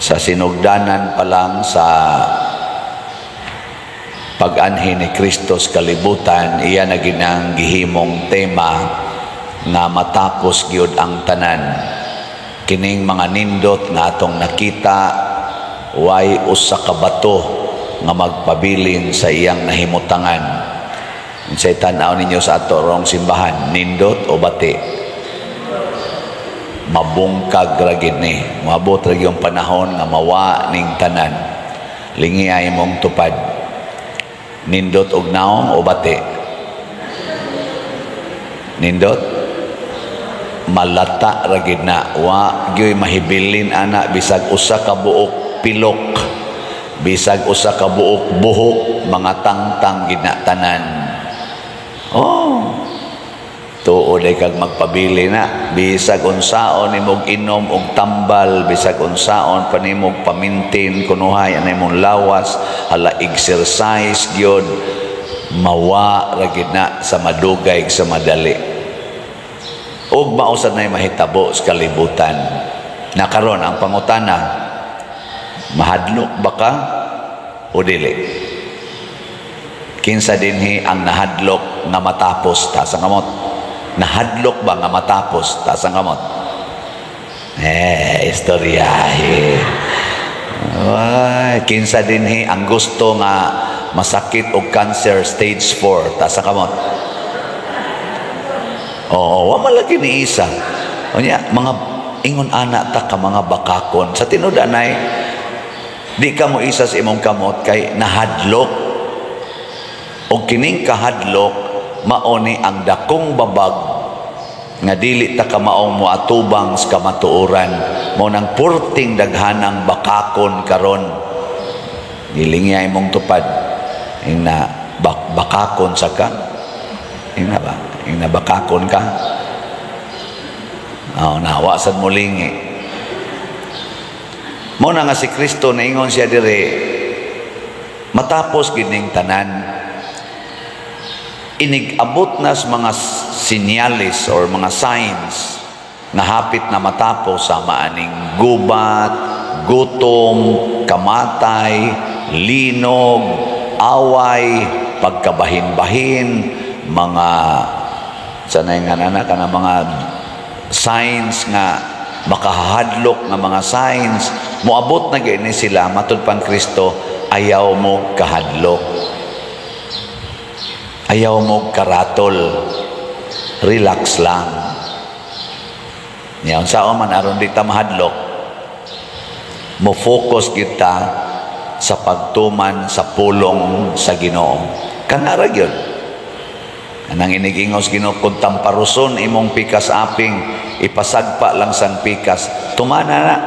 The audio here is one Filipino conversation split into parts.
Sa sinugdanan pa lang sa pag-anhi ni Kristo sa kalibutan, iya na ginang gihimong tema nga matapos gyud ang tanan. Kining mga nindot nga atong nakita, way usa ka bato nga magpabilin sa iyang nahimutangan. Unsay tan-aw ninyo sa ato rong simbahan, nindot o bati? Mabungkag ra gid ni. Moabot ra yung panahon nga mawa ning tanan. Lingi ay mong tupad. Nindot og naong o bati? Nindot? Malata ra gid na. Wa gyoy mahibilin ana bisag usa ka buok pilok, bisag usa ka buok buhok, mga tangtang gid na tanan. Tuod ay kag magpabili na, bisag unsaon imong inom og tambal, bisag unsaon pa nimong pamintin kunuhay anay mong lawas, hala exercise gyud, mawa ra gid na sa madugay sa madali. Og mausad nay mahitabo sa kalibutan. Nakaron ang pangutana, mahadlok ba ka o dili? Kinsa dinhi ang nahadlok nga matapos ta sa kamot? Nahadlok ba nga matapos ta sa kamot? Istoryahe. Kinsa dinhi ang gusto nga masakit og cancer stage 4 ta sa kamot? Wa malagi ni isa. Unya mga ingon ana ta ka mga bakakon sa tinud-anay, di ka mo isa sa imong kamot kay nahadlok. Og kining kahadlok maoni ang dakong babag nga dili ta ka maong moatubang sa kamatuoran, mo nang purting daghanang bakakon karon. Dilingi ay mong tupad ina bakakon sa ka, ina ba ina bakakon ka, nawa sad mulingi mo na nga si Kristo naingon siya dire matapos gining tanan. Inig-abot na sa mga sinyalis or mga signs na hapit na matapos sa maaning gubat, gutom, kamatay, linog, away, pagkabahin-bahin, mga sanay nga na ka na mga signs nga makahadlok na mga signs. Moabot na gini sila matud pang Kristo, ayaw mo kahadlok. Ayaw mo karatol, relax lang. Ngayon sa man aron di ta mahadlok, mo focus kita sa pagtuman sa pulong sa Ginoo. Kanara gyud. Anang inigingos Ginoo kun tamparuson imong pikas aping, ipasagpa lang sang pikas, tumana na.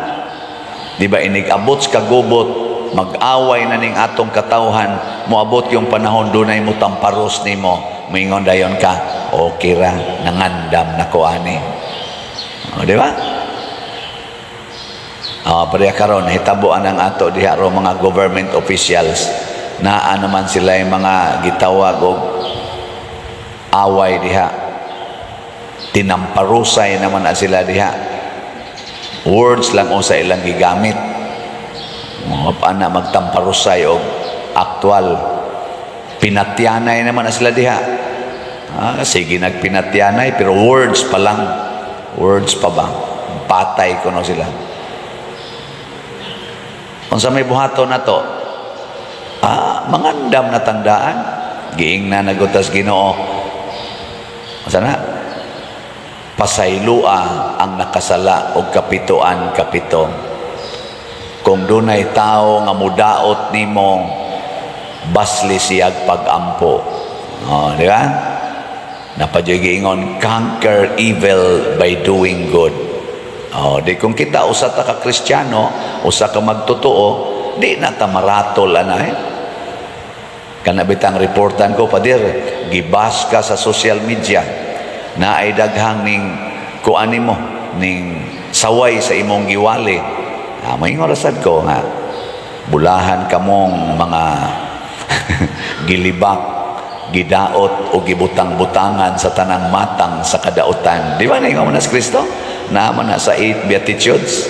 Di ba inig-abot ka gubot, mag-away na ning atong katawhan, moabot yung panahon dunay mo tamparos nimo, moingon dayon ka, okay ra, nangandam na ko ani. Di ba? Pareha karon hitabuan ang ato diha ro mga government officials na naman sila yung mga gitawag og away diha. Tinamparusay naman na sila diha. Words lang o sa ilang gigamit. Mga paana magtamparusay o aktual. Pinatyanay naman na sila diha. Sige nagpinatyanay pero words pa lang. Words pa ba? Patay ko no sila. Kung sa may buhato na to, mangandam na tandaan. Giing na nagutas Ginoo. Sana? Pasaylua ang nakasala o kapituan kapito. Kung dunay tao nga mudaot nimo, basli siyag pag-ampo. Di ba? Napadyoy giingon, conquer evil by doing good. Di kung kita usa ta ka Kristiyano, usa ka magtotoo, di na ta maratol anay. Kana bitang reportan ko padir, gibas ka sa social media na ay daghang ning kuani mo ning saway sa imong giwali. May orasad ko nga bulahan kamong mga gilibak, gidaot o gibutang-butangan sa tanang matang sa kadautan. Di ba na yung Kristo? Naman na sa 8 Beatitudes.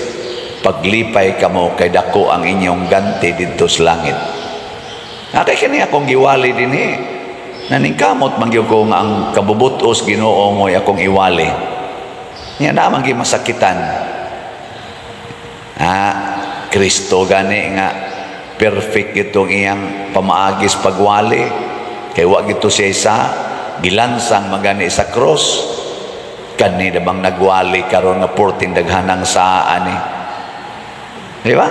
paglipay kamo kay dako ang inyong ganti didto sa langit. Kay kani akong giwali dinhi. Naningkamot man gyud ko nga ang kabubutos Ginoo mo'y akong iwali. Nya naman gi masakitan. Kristo gani nga perfect itong iyang pamaagis pagwali. Kay wa gito siya isa gilansang magani sa cross. Kani na bang nagwali karon nga 14 daghanang saan ni. Di ba?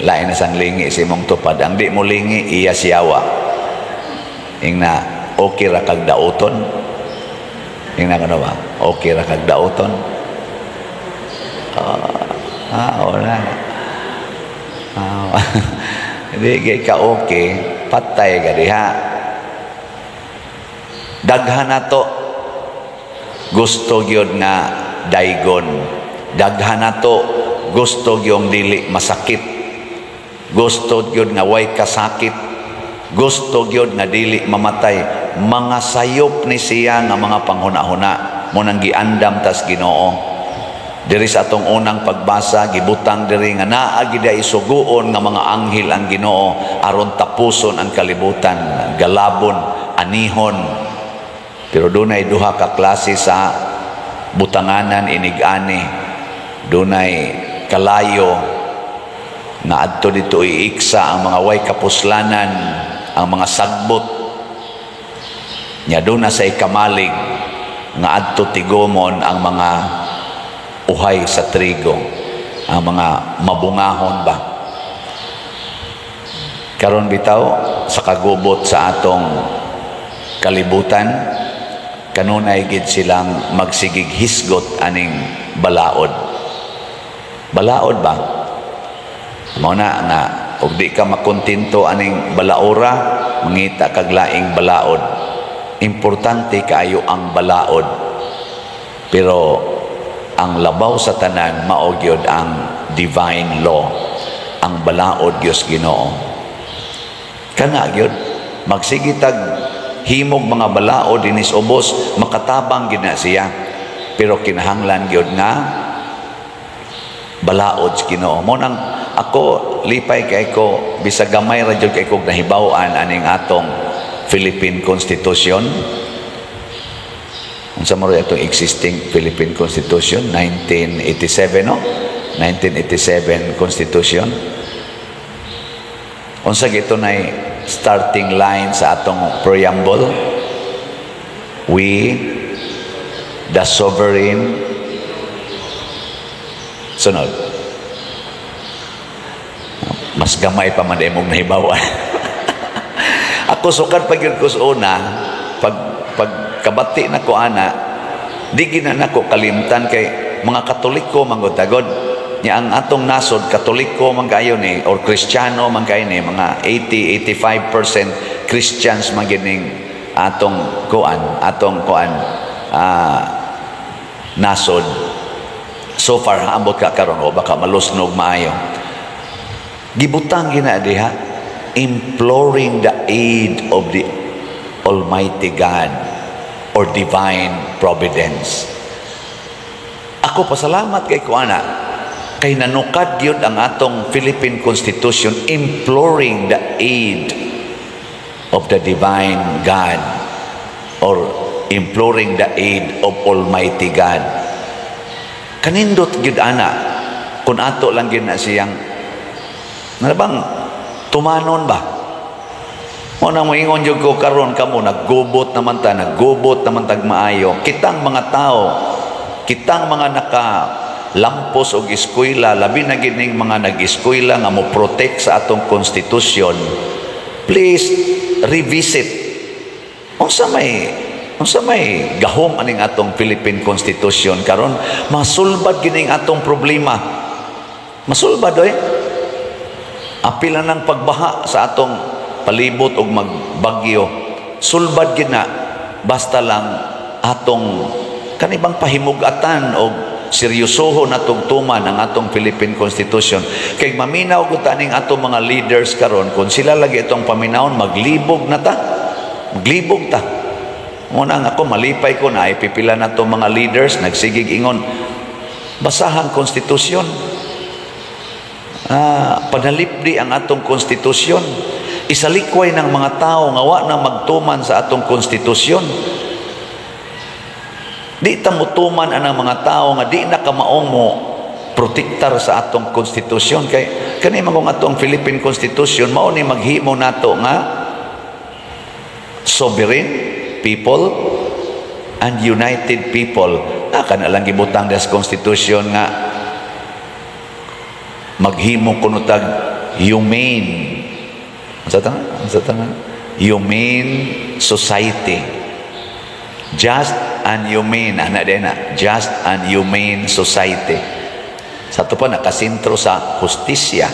Lain na sang lingi si mong tupad. Ang di mo lingi, iya siyawa. Ing na, okay ra kag dauton. Ing na ano ba? Okay ra kag dauton. Wala. Hindi ka okay, patay ka diha. Daghan na to, gusto gyud nga daigon. Daghan na to, gusto gyung dili masakit. Gusto gyud nga way kasakit. Gusto gyud nga dili mamatay. Mga sayop ni siya nga mga panghuna-huna mo nang giandam tas Ginoo. Diri sa atong unang pagbasa gibutang diri nga naa gid ay suguon nga mga anghel ang Ginoo aron tapuson ang kalibutan, galabon, anihon. Pero dunay duha ka klase sa butanganan inig-ani. Dunay kalayo na adto dito iiksa ang mga way kapuslanan, ang mga sagbot. Nya duna sa ikamalig nga adto tigomon ang mga uhay sa trigo, ang mga mabungahon ba. Karon bitaw sa kagubot sa atong kalibutan, kanunay gid silang magsigig hisgot aning balaod. Balaod ba? Mao na nga ug di ka makontento aning balaora, mangita kag laing balaod. Importante kaayo ang balaod. Pero ang labaw sa tanan mao gyud ang divine law, ang balaod Dios Ginoo. Kana gyud magsigitag himog mga balaod dinis ubos, makatabang gid na siya. Pero kinahanglan gyud nga balaod sa Ginoo. Mo nang ako lipay kay ko bisag gamay ra jud kay kog nahibaw-an aning atong Philippine Constitution. Unsa mo itong existing Philippine Constitution 1987, no? 1987 Constitution. Unsa gito nay starting line sa atong preamble? We, the sovereign, sunod. Mas gamay pa man imong nahibawan. Ako sukad pag yun ko sa una, pagkabati na ko ana, di gina na ko kalimtan kay mga Katoliko manggutagod. Nya ang atong nasod, Katoliko man kayo ni, or Kristiyano man kayo ni, mga 80-85% Christians man gining atong kuan, nasod. So far, ambot ka karon o baka malusnog maayo. Gibutang gina diha, imploring the aid of the Almighty God or divine providence. Ako pasalamat kay kuana kay nanukad gyud ang atong Philippine Constitution imploring the aid of the divine God or imploring the aid of Almighty God. Kanindot gyud ana kun ato lang gyud na siyang bang tumanon ba? Mo nang moingon jud ko karon kamo naggubot naman tag maayo. Kitang mga tao, kitang mga nakalampos og eskwela, labi na gining mga nag-eskwela nga mo protect sa atong konstitusyon. Please revisit. Unsa may gahom aning atong Philippine Constitution karon masulbad gining atong problema. Masulbad oy. Apila ng pagbaha sa atong palibot og magbagyo. Sulbad gid na basta lang atong kanibang pahimugatan og seryosohon natong tuman ang atong Philippine Constitution. Kay maminaw gud taning atong mga leaders karon kung sila lagi itong paminawon maglibog na ta. Maglibog ta. Muna nga ako malipay ko na ipipila na itong mga leaders nagsigig ingon Basahang konstitusyon. Panalipdi ang atong konstitusyon. Isalikway ng mga tao nga wa na magtuman sa atong konstitusyon. Di ta mutuman ang mga tao nga di na kamaong mo protektar sa atong konstitusyon. Kay kani magong atong Philippine Constitution mao ni maghimo nato nga sovereign people and united people. Kana lang gibutang des constitution nga maghimo kuno tag humane, humane society, just and humane, just and humane society. Sa to pa nakasentro sa hustisya.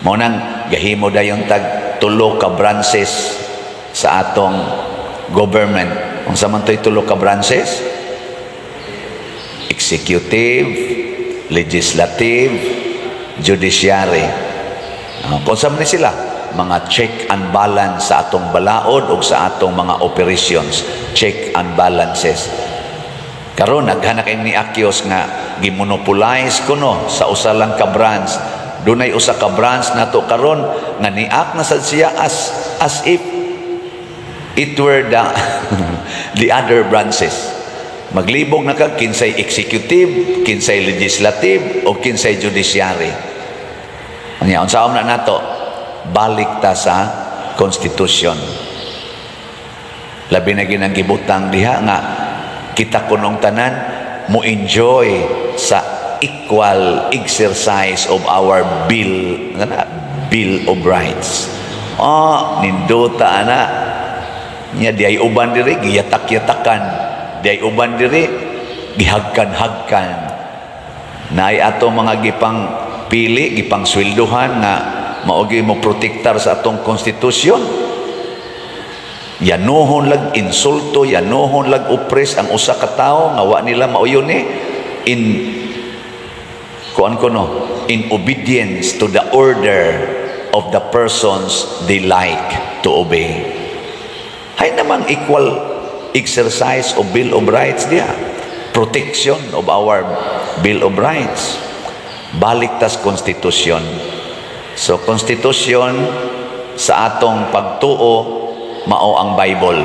Mo nang gahimo dayon tag tulo ka branches sa atong government. Unsa man toy tulo ka branches? Executive, legislative, judiciary. Kung saan ni sila? Mga check and balance sa atong balaod o sa atong mga operations. Check and balances. Karon naghanak ni Akyos nga gimonopolize kuno sa usa lang ka branch. Dunay usa ka branch nato karon nga niak na sad siya as if it were the other branches. Maglibog na ka kinsay executive, kinsay legislative o kinsay judiciary. Anya unsa na nato? Balik ta sa konstitusyon. Labi na ginang gibutang diha nga kita kunong tanan mo enjoy sa equal exercise of our Bill of Rights. Ninduta ana nya di ay uban diri giyatak-yatakan. Di uban diri gihagkan-hagkan. Naay ato mga gipang pili, gipang sweldohan nga maogi mo protektar sa atong konstitusyon. Yanuhon lag insulto, yanuhon lag oppress ang usa ka tawo nga wa nila mauyon in obedience to the order of the persons they like to obey. Hay namang equal exercise of Bill of Rights dia, protection of our Bill of Rights. Balik tas konstitusyon. So konstitusyon sa atong pagtuo mao ang Bible.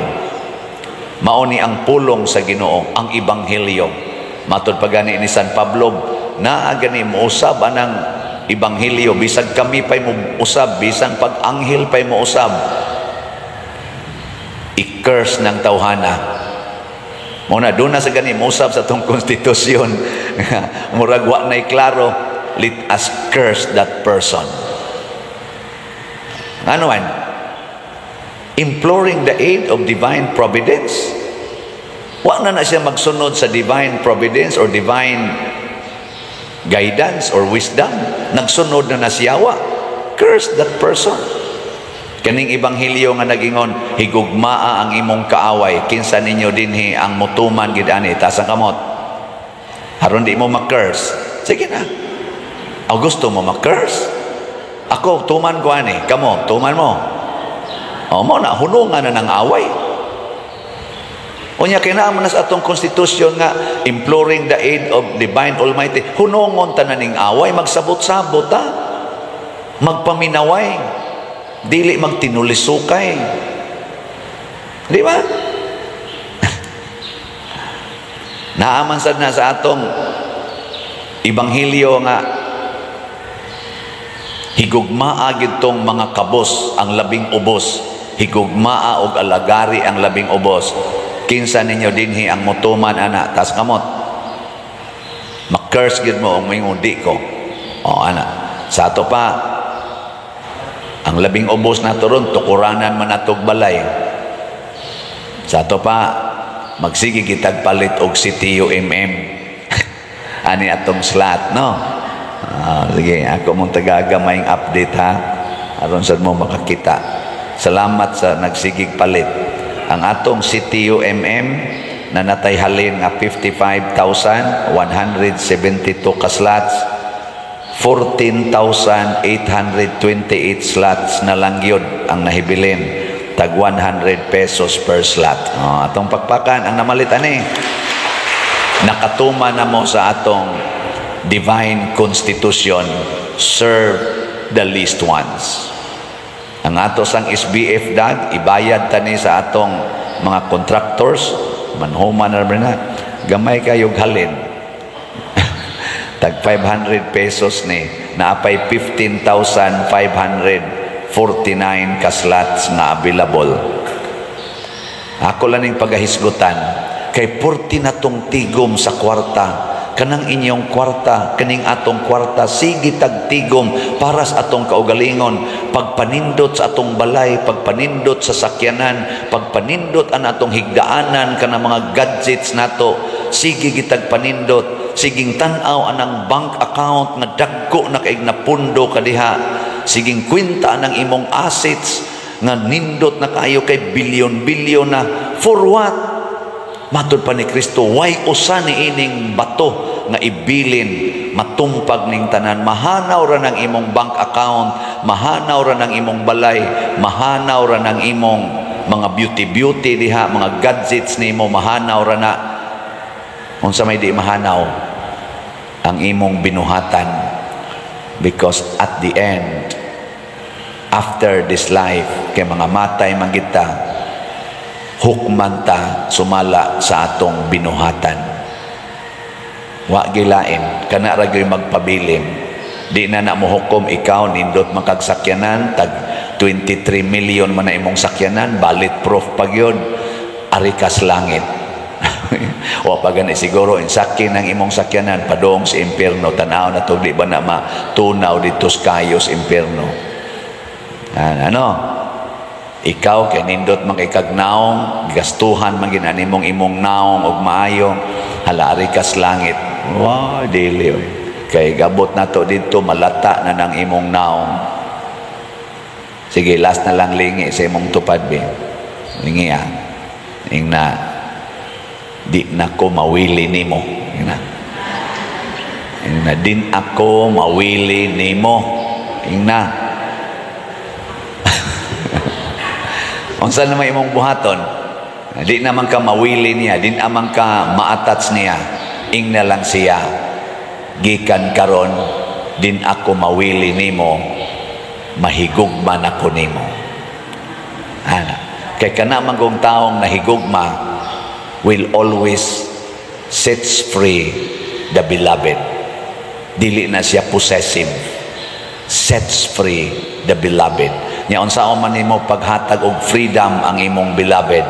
Mao ni ang pulong sa Ginoo, ang ebanghelyo. Matud pagani ni San Pablo, naa gani mo usab anang ebanghelyo bisag kami pay mo usab, bisang pag-anghel pay mo usab. I-curse ng tawhana. Muna, doon na sa ganin, musab sa itong konstitusyon. Murag wa na'y klaro, let us curse that person. Ano man? Imploring the aid of divine providence. Wa na siya magsunod sa divine providence or divine guidance or wisdom. Nagsunod na siya, curse that person. Kaning ebanghelyo nga nagingon, higugmaa ang imong kaaway, kinsa ninyo dinhi ang mutuman gid ani tasang kamot. Aron di mo ma-curse. Sige na. Gusto mo ma-curse? Ako tuman ko ani, kamo tuman mo. Mo na hunungan na ng away. Unya kinahanglan sa atong konstitusyon nga imploring the aid of divine almighty. Hunongon tanan ning away, magsabot-sabot ta. Magpaminaway. Dili magtinulisukay. Di ba? Naaman sad na sa atong ebanghelyo nga higugmaa gid tong mga kabos ang labing ubos, higugmaa og alagari ang labing ubos. Kinsa ninyo dinhi ang mutuman ana tas kamot. Ma-curse gid mo og mingon di ko. Ana. Sa ato pa ang labing ubos na turon, tukuranan man natog balay. Sa ato pa, magsige kitag palit og CTUMM. Ani atong slot, no? Sige, ako mong tagagamayng update ha. Aron sa mo makakita. Salamat sa nagsigig palit. Ang atong CTUMM na natay halin nga 55,172 ka slots. 14,828 slots na lang yun ang nahibilin. Tag 100 pesos per slot. Atong pakpakan ang namalitan nakatuma na mo sa atong divine constitution, serve the least ones. Ang ato sang SBF dag, ibayad tani sa atong mga contractors, manhuman na gamay kayog halin. Tag 500 pesos ni, naapay 15,549 ka slots na available. Ako lang yung pagahisgutan, kay 40 na tong tigom sa kwarta, kanang inyong kwarta, kaning atong kwarta, sige tagtigom para sa atong kaugalingon, pagpanindot sa atong balay, pagpanindot sa sakyanan, pagpanindot ang atong higdaanan, kanang mga gadgets nato, sige gitag panindot, siging tanaw anang bank account nga dagko na kaig na pundo kadiha, siging kwenta anang imong assets nga nindot na kayo kay bilyon-bilyon na, for what? Matod pa ni Kristo, why usa ni ining bato nga ibilin, matumpag ning tanan, mahanaw ra ng imong bank account, mahanaw ra ng imong balay, mahanaw ra ng imong mga beauty diha, mga gadgets nimo, mahanaw ra na. Unsa may di mahanaw? Ang imong binuhatan. Because at the end, after this life, kay mga matay man kita, hukman ta sumala sa atong binuhatan. Wa gilain, kana ra gyud magpabilin. Di na mo hukom ikaw nindot makagsakyanan, tag 23 million man na imong sakyanan, bulletproof pa gyud, ari kas langit. O pa gani siguro insakin ng imong sakyanan padong sa impierno, tanaw na to, di ba na matunaw dito sa kayos impierno. Ikaw kay nindot man kay kagnaong, gastuhan man ginani mong imong naong og maayo, halari kas langit. Wow, dili oy. Kay gabot na to dito, malata na ng imong naong. Sige, last na lang lingi sa imong tupad be. Lingi ingna di na ko mawili nimo. Ingna din ako mawili nimo. Ingna unsa naman imong buhaton, di naman ka mawili niya, di naman ka ma-attach niya, ing na lang siya, gikan karon, din ako mawili nimo, mahigugma na ko nimo. Kay kana magong taong nahigugma will always sets free the beloved. Dili na siya possessive, sets free the beloved. Nya unsaon man nimo paghatag og freedom ang imong beloved?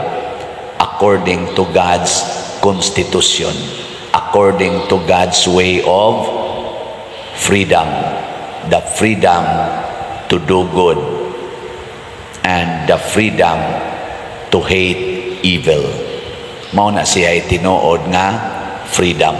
According to God's constitution, according to God's way of freedom, the freedom to do good and the freedom to hate evil. Mao na siya tinuod nga freedom.